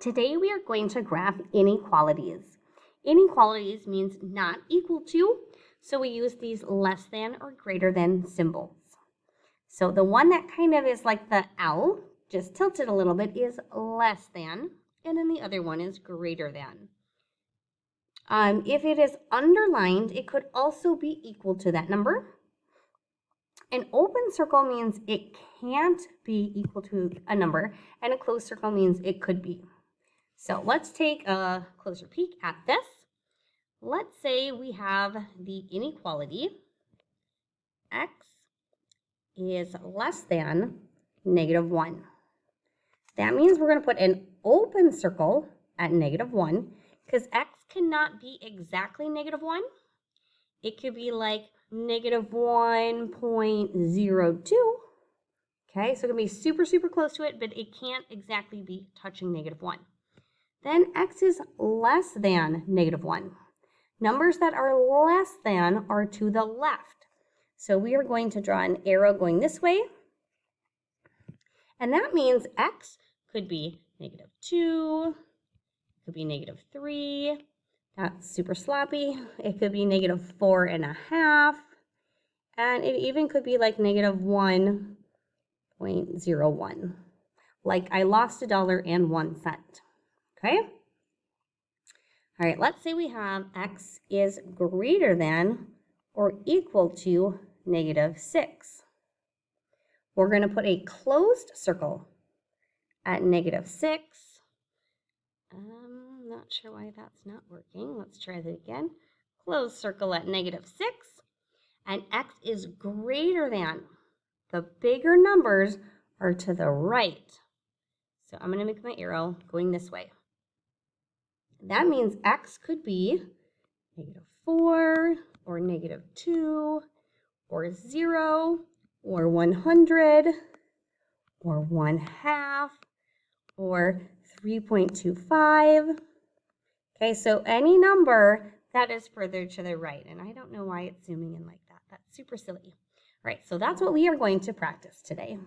Today we are going to graph inequalities. Inequalities means not equal to, so we use these less than or greater than symbols. So the one that kind of is like the L, just tilted a little bit, is less than, and then the other one is greater than. If it is underlined, it could also be equal to that number. An open circle means it can't be equal to a number, and a closed circle means it could be. So let's take a closer peek at this. Let's say we have the inequality x is less than -1. That means we're going to put an open circle at -1 because x cannot be exactly -1. It could be like -1.02. Okay, so it can be super close to it, but it can't exactly be touching -1. Then x is less than -1. Numbers that are less than are to the left. So we are going to draw an arrow going this way. And that means x could be -2, could be -3. That's super sloppy. It could be -4.5. And it even could be like -1.01. Like I lost $1.01. Okay? All right, let's say we have x is greater than or equal to -6. We're going to put a closed circle at -6. I'm not sure why that's not working. Let's try that again. Closed circle at -6. And x is greater than. The bigger numbers are to the right. So I'm going to make my arrow going this way. That means x could be -4 or -2 or 0 or 100 or 1/2 or 3.25. Okay, so any number that is further to the right. And I don't know why it's zooming in like that. That's super silly. All right, so that's what we are going to practice today.